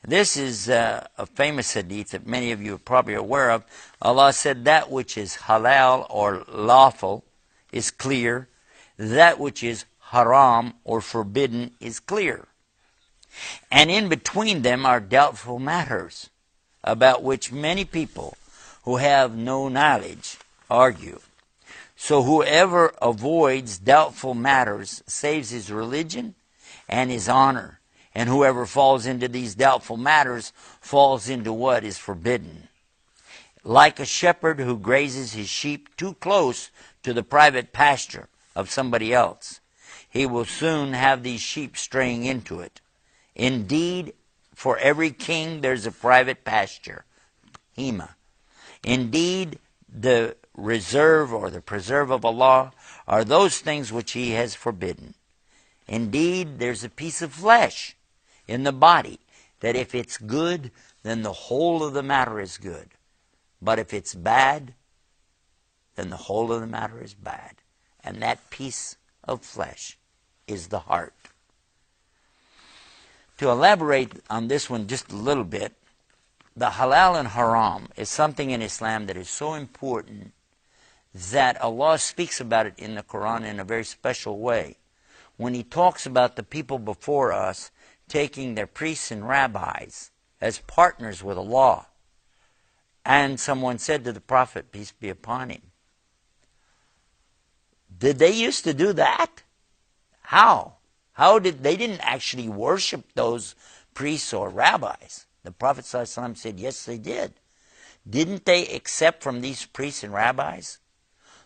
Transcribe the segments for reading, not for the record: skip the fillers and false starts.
This is a famous hadith that many of you are probably aware of. Allah said that which is halal or lawful is clear. That which is haram or forbidden is clear. And in between them are doubtful matters, about which many people who have no knowledge argue. So whoever avoids doubtful matters saves his religion and his honor. And whoever falls into these doubtful matters falls into what is forbidden. Like a shepherd who grazes his sheep too close to the private pasture of somebody else, he will soon have these sheep straying into it. Indeed, for every king there's a private pasture, hema. Indeed, the reserve or the preserve of Allah are those things which He has forbidden. Indeed, there's a piece of flesh in the body that if it's good, then the whole of the matter is good. But if it's bad, then the whole of the matter is bad. And that piece of flesh is the heart. To elaborate on this one just a little bit, the halal and haram is something in Islam that is so important that Allah speaks about it in the Quran in a very special way. When He talks about the people before us taking their priests and rabbis as partners with Allah. And someone said to the Prophet, peace be upon him, did they used to do that? How? They didn't actually worship those priests or rabbis. The Prophet ﷺ said, yes, they did. Didn't they accept from these priests and rabbis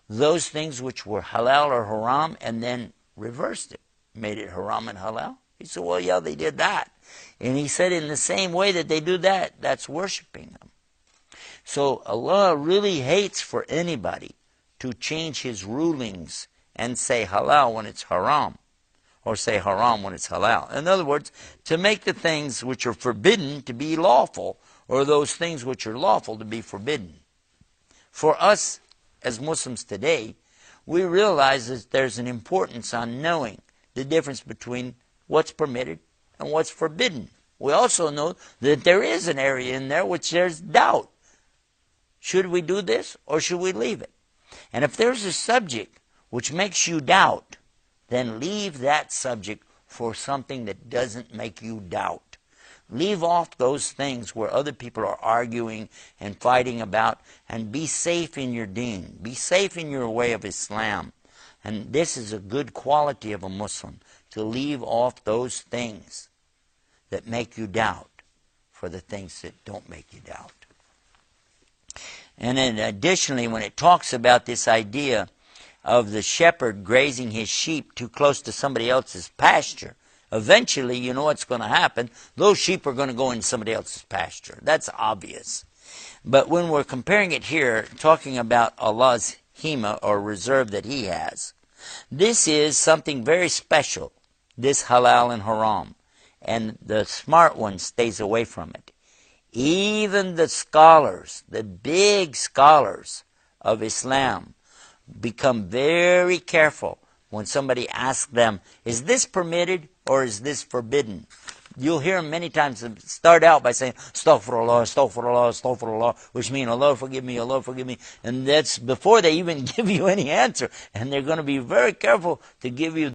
those things which were halal or haram and then reversed it, made it haram and halal? He said, well, yeah, they did that. And he said, in the same way that they do that, that's worshiping them. So Allah really hates for anybody to change His rulings and say halal when it's haram, or say haram when it's halal. In other words, to make the things which are forbidden to be lawful, or those things which are lawful to be forbidden. For us, as Muslims today, we realize that there's an importance on knowing the difference between what's permitted and what's forbidden. We also know that there is an area in there which there's doubt. Should we do this or should we leave it? And if there's a subject which makes you doubt, then leave that subject for something that doesn't make you doubt. Leave off those things where other people are arguing and fighting about, and be safe in your deen. Be safe in your way of Islam. And this is a good quality of a Muslim, to leave off those things that make you doubt for the things that don't make you doubt. And then additionally, when it talks about this idea of the shepherd grazing his sheep too close to somebody else's pasture, eventually, you know what's going to happen. Those sheep are going to go into somebody else's pasture. That's obvious. But when we're comparing it here, talking about Allah's hema or reserve that He has, this is something very special, this halal and haram. And the smart one stays away from it. Even the scholars, the big scholars of Islam, become very careful when somebody asks them, is this permitted or is this forbidden? You'll hear them many times start out by saying, Astaghfirullah, Astaghfirullah, Astaghfirullah, which means, Allah forgive me, Allah forgive me. And that's before they even give you any answer. And they're going to be very careful to give you